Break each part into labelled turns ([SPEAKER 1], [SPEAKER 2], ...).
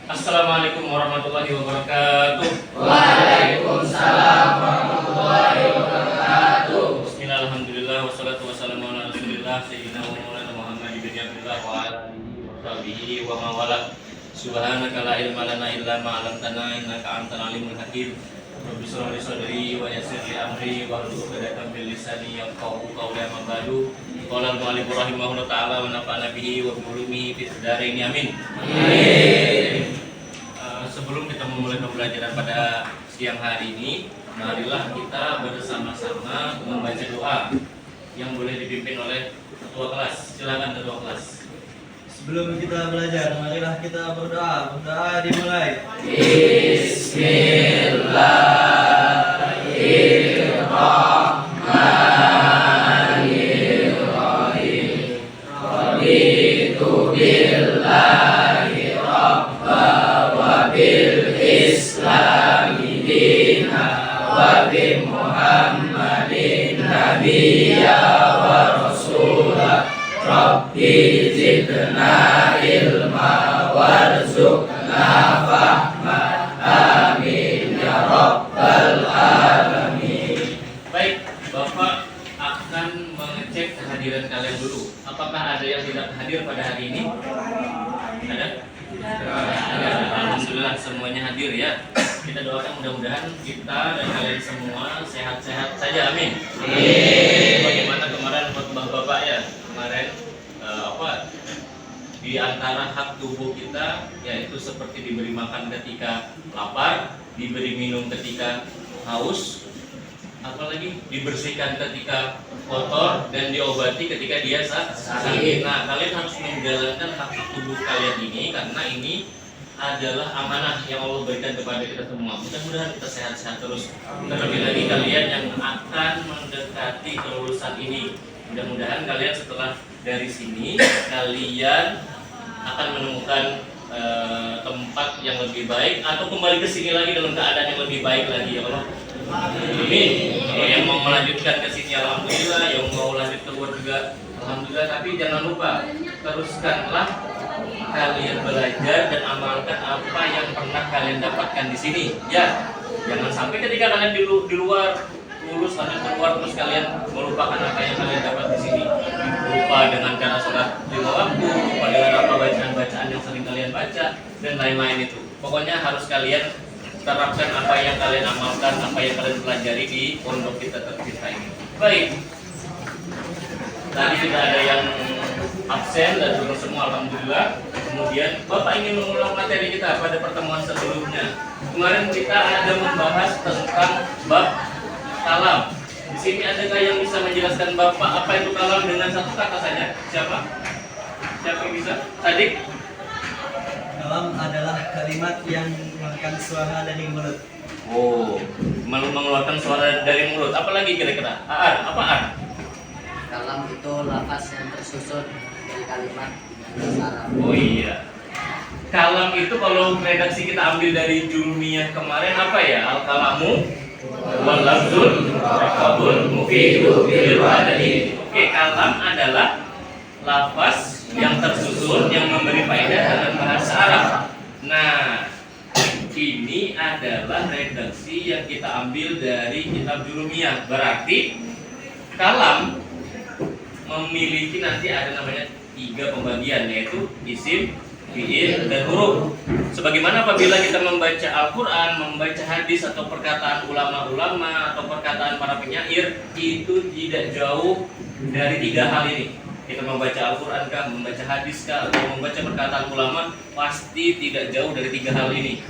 [SPEAKER 1] Assalamualaikum warahmatullahi wabarakatuh.
[SPEAKER 2] Waalaikumsalam warahmatullahi wabarakatuh.
[SPEAKER 1] Bismillah, alhamdulillah, wassalatu wassalamu ala rasulillah Sayyidina wa maulana Muhammad bin Abdullah wa ala alihi wa sahbihi wa mawala. Subhanaka la ilma lana illa ma 'allamtana innaka antal alimul hakim. Rabbi shrah li sadri wa yassir li amri wahlul 'uqdatam min lisani yafqahu qawli. Amma ba'du. Qala al-mu'allif rahimahullah ta'ala wa nafa'ana bihi wa bi ulumihi fid dharain amin.
[SPEAKER 2] Amin.
[SPEAKER 1] Sebelum kita memulai pembelajaran pada siang hari ini, marilah kita bersama-sama membaca doa yang boleh dipimpin oleh ketua kelas. Silakan ketua kelas.
[SPEAKER 3] Sebelum kita belajar, marilah kita berdoa. Berdoa dimulai.
[SPEAKER 2] Bismillahirrahmanirrahim. Raditu billahi rabba wa bil islami dina wa bi Muhammadin nabiyya wa rasulah. Rabbi zidna ilma warzuqna fahma. Amin ya rabbal alamin.
[SPEAKER 1] Baik, Bapak akan mengecek kehadiran kalian dulu. Apakah ada yang tidak hadir pada hari ini? Ada? Ada. Alhamdulillah semuanya hadir ya. Kita doakan mudah-mudahan kita dan kalian semua sehat-sehat saja. Amin. Bagaimana kemarin khotbah Bapak ya? Kemarin di antara hak tubuh kita yaitu seperti diberi makan ketika lapar, diberi minum ketika haus, apalagi dibersihkan ketika kotor dan diobati ketika dia sakit. Nah, kalian harus menjalankan hak tubuh kalian ini karena ini adalah amanah yang Allah berikan kepada kita semua. Mudah-mudahan kita sehat-sehat terus. Terlebih lagi kalian yang akan mendekati kelulusan ini. Mudah-mudahan kalian setelah dari sini kalian akan menemukan tempat yang lebih baik atau kembali ke sini lagi dalam keadaan yang lebih baik lagi ya Allah. Amin. Yang mau melanjutkan ke sini alhamdulillah, yang mau lanjut ke luar juga alhamdulillah, tapi jangan lupa teruskanlah kalian belajar dan amalkan apa yang pernah kalian dapatkan di sini ya. Jangan sampai ketika kalian di luar lulus lanjut keluar terus kalian melupakan apa yang kalian dapat di sini. Lupa dengan cara sholat lima waktu, lupa dengan apa bacaan-bacaan yang sering kalian baca dan lain-lain itu. Pokoknya harus kalian terapkan apa yang kalian amalkan, apa yang kalian pelajari di pondok kita tercinta ini. Baik. Tadi sudah ada yang absen dan turun semua alhamdulillah. Kemudian Bapak ingin mengulang materi kita pada pertemuan sebelumnya. Kemarin kita ada membahas tentang bab kalam. Di sini adakah yang bisa menjelaskan Bapak apa itu kalam dengan satu kata saja? Siapa? Siapa yang bisa? Sadik?
[SPEAKER 3] Kalam adalah kalimat yang mengeluarkan suara dari mulut.
[SPEAKER 1] Oh, mengeluarkan suara dari mulut. Apalagi kira-kira? Apa Ar?
[SPEAKER 4] Kalam itu lafaz yang tersusun dari kalimat bahasa Arab.
[SPEAKER 1] Oh iya. Kalam itu kalau redaksi kita ambil dari Jurmiyah kemarin apa ya? Al-kalamu wal lafzul rakabul mufidu bil wadani. Oke, kalam adalah lafaz yang tersusun yang memberi faedah dalam bahasa Arab. Nah, ini adalah redaksi yang kita ambil dari kitab Jurmiyah. Berarti kalam memiliki nanti ada namanya 3 pembagian, yaitu isim, fi'il, dan huruf. Sebagaimana apabila kita membaca Al-Quran, membaca hadis atau perkataan ulama-ulama atau perkataan para penyair, itu tidak jauh dari 3 hal ini. Kita membaca Al-Quran kah, membaca hadis kah, atau membaca perkataan ulama, pasti tidak jauh dari 3 hal ini.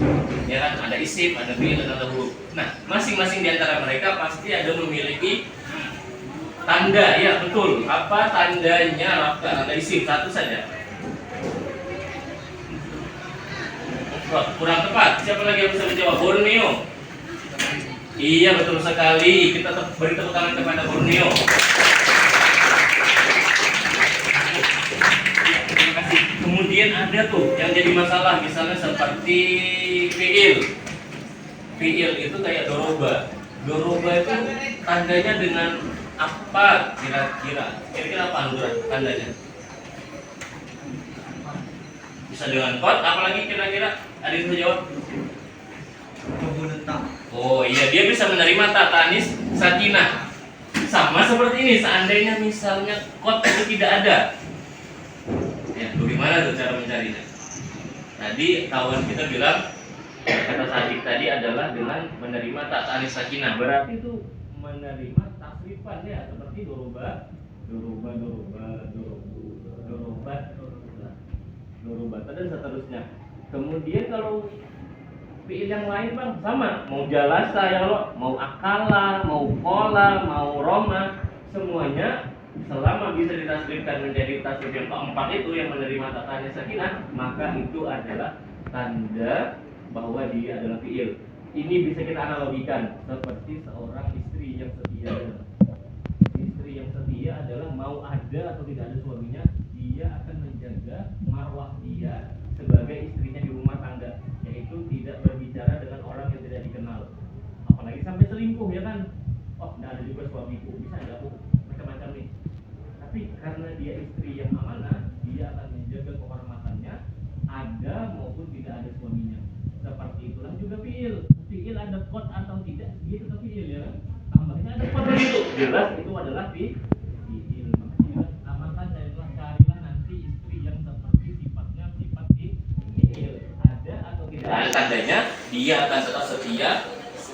[SPEAKER 1] Ya kan, ada isim, ada fi'il, dan ada huruf. Nah, masing-masing di antara mereka pasti ada memiliki tanda, ya betul. Apa tandanya lafaz? Tanda isim, satu saja. Kurang tepat. Siapa lagi yang bisa menjawab? Borneo. Iya, betul sekali. Kita beri tepuk tangan kepada Borneo. Terima kasih. Kemudian ada tuh yang jadi masalah, misalnya seperti fiil. Fiil itu kayak doroba. Doroba itu tandanya dengan apa kira-kira? Kira-kira apa tandanya? bisa dengan kot, apalagi kira-kira ada yang bisa jawab?
[SPEAKER 3] Kebun tak.
[SPEAKER 1] Oh iya, dia bisa menerima ta tanis sakinah. Sama seperti ini, seandainya misalnya kot itu tidak ada. Ya, bagaimana tuh cara mencarinya? Tadi kawan kita bilang kata Sadik tadi adalah dengan menerima ta tanis sakinah. Berarti itu menerima tasrifan ya, seperti doroba, dan seterusnya. Kemudian kalau fiil yang lain bang sama, mau jalasa ya lo, mau akala, mau kola, mau roma, semuanya selama bisa ditasrifkan menjadi tasrif yang keempat itu yang menerima tatanya sakinah, maka itu adalah tanda bahwa dia adalah fiil. Ini bisa kita analogikan seperti seorang istri yang setia. Istri yang setia adalah mau ada atau tidak ada suaminya, dia akan menjaga marwah dia sebagai istrinya di rumah tangga, yaitu tidak berbicara dengan orang yang tidak dikenal, apalagi sampai selingkuh ya kan. Oh, tidak ada juga suamiku, bisa nggak aku macam-macam nih. Tapi karena dia istri yang amanah, dia akan menjaga kehormatannya ada maupun tidak ada suaminya. Seperti itulah juga fiil. Fiil ada kot atau tidak, dia tetap fiil ya kan. Tambahnya ada kot begitu, jelas itu adalah fiil. Makanya amalkan carilah nanti istri yang seperti sifatnya sifat fiil. Ada atau tidak ada tandanya, dia akan tetap setia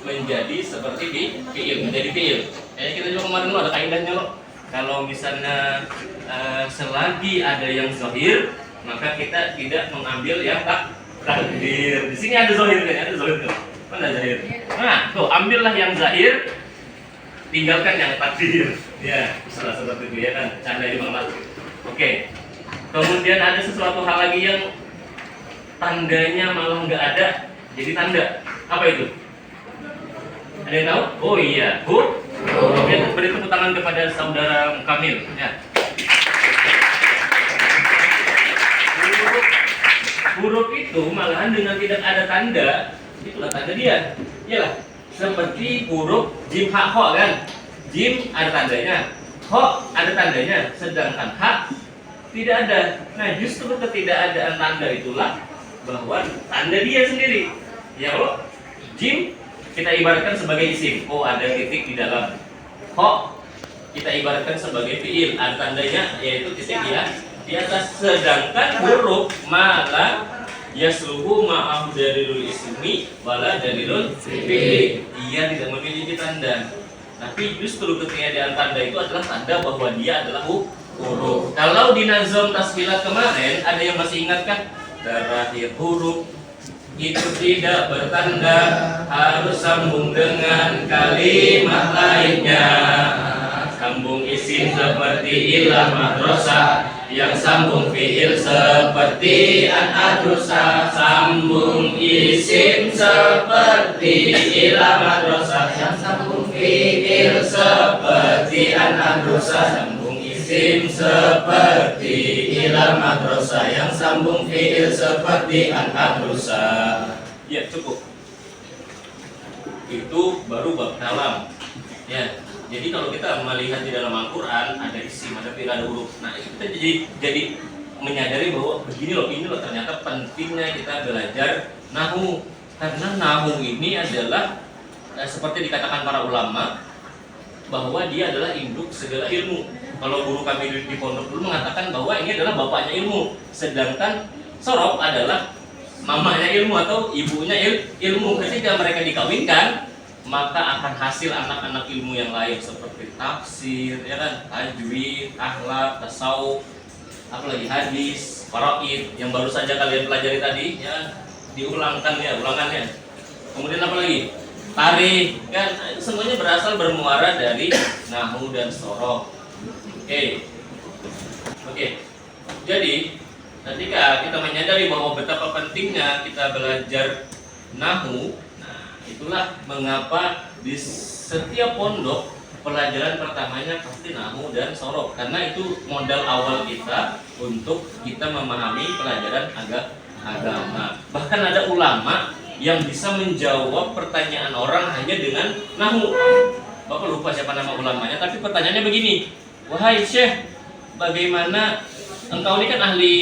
[SPEAKER 1] menjadi seperti di fiil, menjadi fiil. Kita juga kemarin lo ada kaidahnya lo. Kalau misalnya selagi ada yang zahir, maka kita tidak mengambil yang takdir. Di sini ada zahir kan? Ada zahir tuh. Mana zahir? Nah, tuh ambillah yang zahir, tinggalkan yang takdir. Ya, salah seperti itu ya kan. Canda di Bang. Oke. Kemudian ada sesuatu hal lagi yang tandanya malah nggak ada, jadi tanda. Apa itu? Ada yang tahu? Oh iya, Oke, beri tepuk tangan kepada saudara Kamil. Ya. Huruf itu malahan dengan tidak ada tanda, itulah tanda dia. Iyalah, seperti huruf jim ha ho kan. Jim ada tandanya, ho ada tandanya, sedangkan ha tidak ada. Nah, justru ketidakadaan tanda itulah bahwa tanda dia sendiri. Ya lo, jim kita ibaratkan sebagai isim. Oh, ada titik di dalam. Ho kita ibaratkan sebagai fiil, ada tandanya yaitu titik di atas. Sedangkan huruf malah yasluhu ma'ahu dalilul ismi wala dalilul fi'li. Dia tidak memiliki tanda. Tapi justru ketiadaan tanda itu adalah tanda bahwa dia adalah huruf. Kalau di nazam tasbilat kemarin ada yang masih ingatkah? Terakhir huruf itu tidak bertanda, harus sambung dengan kalimat lainnya. Sambung isim seperti ilah madrasah, yang sambung fiil seperti an adrusa. Sambung isim seperti ilah madrasah, yang sambung fiil seperti an adrusa. Sambung isim seperti ilah madrasah, yang sambung fiil seperti an adrusa. Ya, cukup. Itu baru bab kalam. Ya. Jadi kalau kita melihat di dalam Al-Quran ada isim, ada fiil, ada huruf. Nah, kita jadi menyadari bahwa begini loh, ini loh ternyata pentingnya kita belajar nahu. Karena nahu ini adalah seperti dikatakan para ulama bahwa dia adalah induk segala ilmu. Kalau guru kami di pondok dulu mengatakan bahwa ini adalah bapaknya ilmu, sedangkan sorof adalah mamanya ilmu atau ibunya ilmu. Ketika mereka dikawinkan, maka akan hasil anak-anak ilmu yang lain seperti tafsir, ya kan, tajwid, akhlak, tasawuf, apalagi hadis, faraid yang baru saja kalian pelajari tadi, ya, diulangkan ya, ulangannya. Kemudian apa lagi? Tarikh, kan, semuanya berasal bermuara dari nahwu dan sorof. Oke. Jadi ketika kita menyadari bahwa betapa pentingnya kita belajar nahwu, itulah mengapa di setiap pondok pelajaran pertamanya pasti nahwu dan sorof, karena itu modal awal kita untuk kita memahami pelajaran agama. Bahkan ada ulama yang bisa menjawab pertanyaan orang hanya dengan nahwu. Bapak lupa siapa nama ulamanya, tapi pertanyaannya begini: wahai Syekh, bagaimana engkau ini kan ahli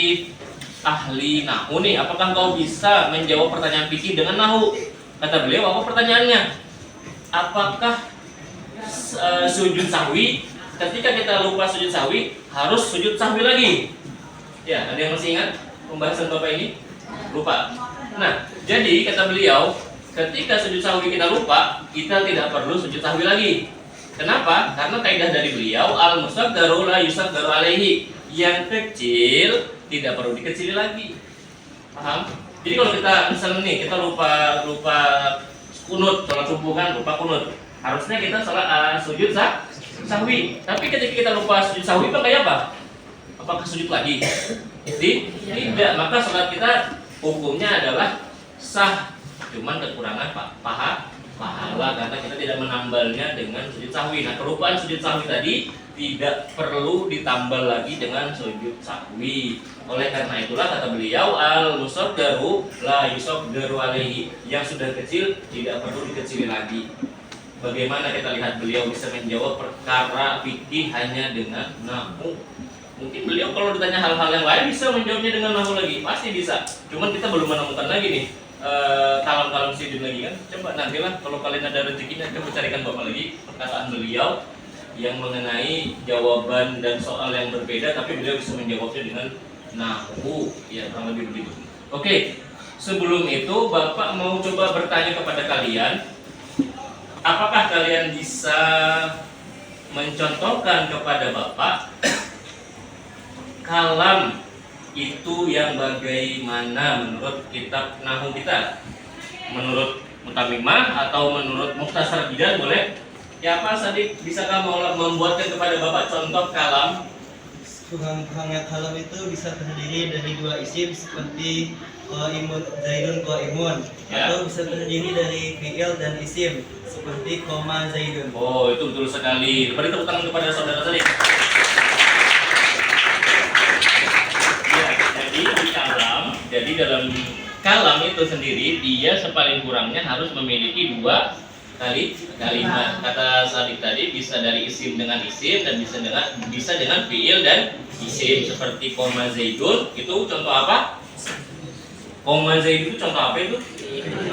[SPEAKER 1] ahli nahu nih, apakah kau bisa menjawab pertanyaan fikih dengan nahu? Kata beliau, apa pertanyaannya? Apakah sujud sahwi, ketika kita lupa sujud sahwi harus sujud sahwi lagi? Ya, ada yang masih ingat pembahasan Bapak ini? Lupa. Nah, jadi kata beliau, ketika sujud sahwi kita lupa, kita tidak perlu sujud sahwi lagi. Kenapa? Karena kaidah dari beliau, al-musaggaru la yusaggaru alaihi. Yang kecil tidak perlu dikecili lagi. Paham? Jadi kalau kita misalnya nih, kita lupa kunut, sholat subuh kan, lupa kunut. Harusnya kita sholat sujud sahwi. Tapi ketika kita lupa sujud sahwi, pakai apa? Apakah sujud lagi? Tidak. Maka sholat kita hukumnya adalah sah. Cuman kekurangan pahala karena kita tidak menambalnya dengan sujud sahwi. Nah, kelupaan sujud sahwi tadi tidak perlu ditambal lagi dengan sujud sahwi. Oleh karena itulah kata beliau, al-musaggaru la yusaggaru alaihi. Yang sudah kecil tidak perlu dikecili lagi. Bagaimana kita lihat beliau bisa menjawab perkara fikih hanya dengan nahu? Mungkin beliau kalau ditanya hal-hal yang lain bisa menjawabnya dengan nahu lagi, pasti bisa. Cuman kita belum menemukan lagi nih kalam-kalam sidin lagi kan. Coba nantilah kalau kalian ada rezekinya, coba carikan Bapak lagi perkataan beliau yang mengenai jawaban dan soal yang berbeda, tapi beliau bisa menjawabnya dengan nahu, ya kurang lebih begitu. Oke, sebelum itu Bapak mau coba bertanya kepada kalian, apakah kalian bisa mencontohkan kepada Bapak kalam itu yang bagaimana menurut kitab nahu kita? Menurut Mutamimah atau menurut Mukhtasar Bidan boleh? Ya apa Sadik, bisakah membuatkan kepada Bapak contoh kalam?
[SPEAKER 3] Hangat kalam itu bisa terdiri dari dua isim seperti qaimun, zaidun qaimun,
[SPEAKER 1] Ya.
[SPEAKER 3] atau bisa terdiri dari fi'il dan isim seperti koma zaidun.
[SPEAKER 1] Oh, itu betul sekali. Beri tepuk tangan kepada saudara Sadik. Ya, jadi dalam kalam itu sendiri dia sepaling kurangnya harus memiliki dua kalimat. Kata Sadik tadi bisa dari isim dengan isim dan bisa dengan fiil dan isim seperti koma zaidun itu contoh apa? Koma zaidun itu contoh apa itu?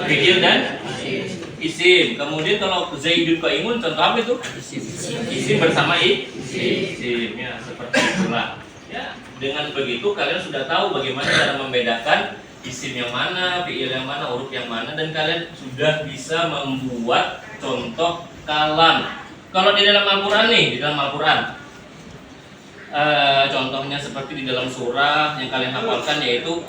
[SPEAKER 1] Fiil dan isim. Kemudian kalau zaidun qaimun contoh apa itu? Isim bersama isim. Ya, seperti itulah. Ya, dengan begitu kalian sudah tahu bagaimana cara membedakan isim yang mana, fiil yang mana, huruf yang mana, dan kalian sudah bisa membuat contoh kalam. Kalau di dalam Al-Quran nih, contohnya seperti di dalam surah yang kalian hafalkan yaitu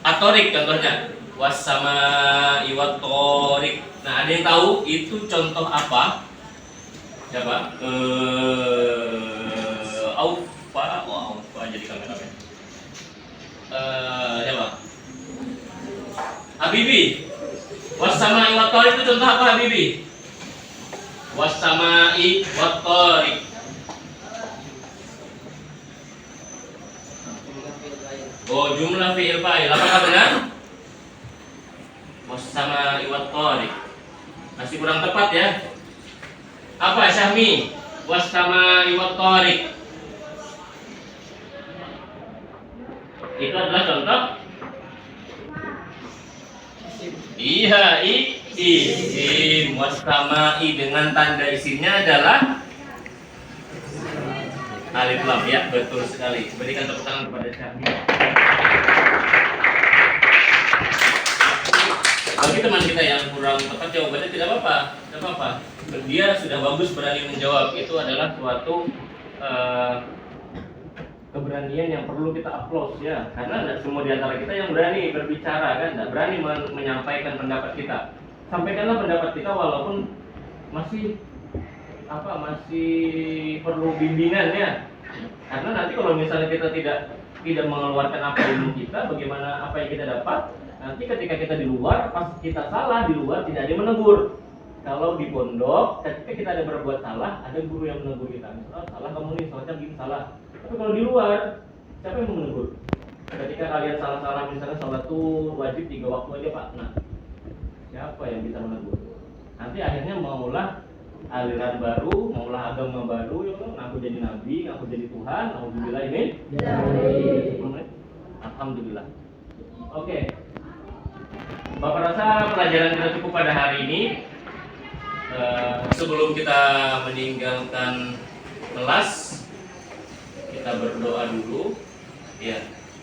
[SPEAKER 1] at-Thariq contohnya, was-samaa'i wat-Thariq. Nah, ada yang tahu itu contoh apa? Siapa? Aufa jadi kameramen. Siapa? Habibi. Was-samaa'i wat-Thariq itu contoh apa Habibi? Was-samaa'i wat-Thariq. Oh, jumlah fi'il fa'il. Apakah benar? Was-samaa'i wat-Thariq. Masih kurang tepat ya. Apa Syahmi? Was-samaa'i wat-Thariq. Itu adalah contoh. Iya, isim. Was-samaa'i dengan tanda isimnya adalah alif lam. Ya, betul sekali. Berikan tepuk tangan kepada Syahmi. Bagi teman kita yang kurang tepat jawabannya tidak apa-apa. Dia sudah bagus berani menjawab. Itu adalah suatu keberanian yang perlu kita applause ya. Karena tidak semua di antara kita yang berani berbicara kan, tidak berani menyampaikan pendapat kita. Sampaikanlah pendapat kita walaupun masih perlu bimbingan ya. Karena nanti kalau misalnya kita tidak mengeluarkan apa ilmu kita, bagaimana apa yang kita dapat? Nanti ketika kita di luar, pas kita salah di luar tidak ada yang menegur. Kalau di pondok, ketika kita ada berbuat salah, ada guru yang menegur kita. Misalnya, salah kamu nih, soalnya begini salah. Tapi kalau di luar, siapa yang menegur? Ketika kalian salah-salah, misalnya sholat tuh wajib 3 waktu aja Pak. Nah, siapa yang bisa menegur? Nanti akhirnya maulah aliran baru, maulah agama baru, ya, ngaku jadi nabi, ngaku jadi Tuhan, alhamdulillah ini. Alhamdulillah. Oke. Bapak rasa pelajaran kita cukup pada hari ini. Sebelum kita meninggalkan kelas, kita berdoa dulu. Ya,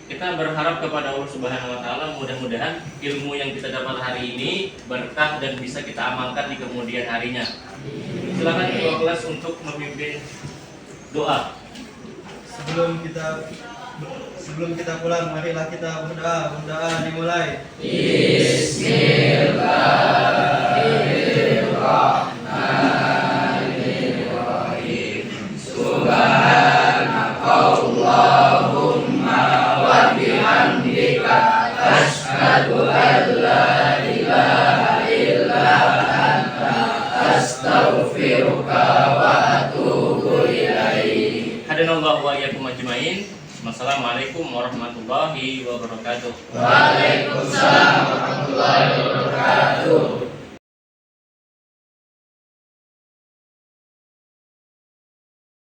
[SPEAKER 1] kita berharap kepada Allah Subhanahu Wa Taala mudah-mudahan ilmu yang kita dapat hari ini berkah dan bisa kita amalkan di kemudian harinya. Silakan ketua kelas untuk memimpin doa.
[SPEAKER 3] Sebelum kita pulang, marilah kita berdoa. Berdoa dimulai.
[SPEAKER 2] Bismillahirrahmanirrahim. Subhanakallahumma wa bihamdika asyhadu an la ilaha illa anta astaghfiruka wa atubu ilaik.
[SPEAKER 1] Hadanallahu wa iyyakum ajmain. Wassalamualaikum warahmatullahi wabarakatuh.
[SPEAKER 2] Waalaikumsalam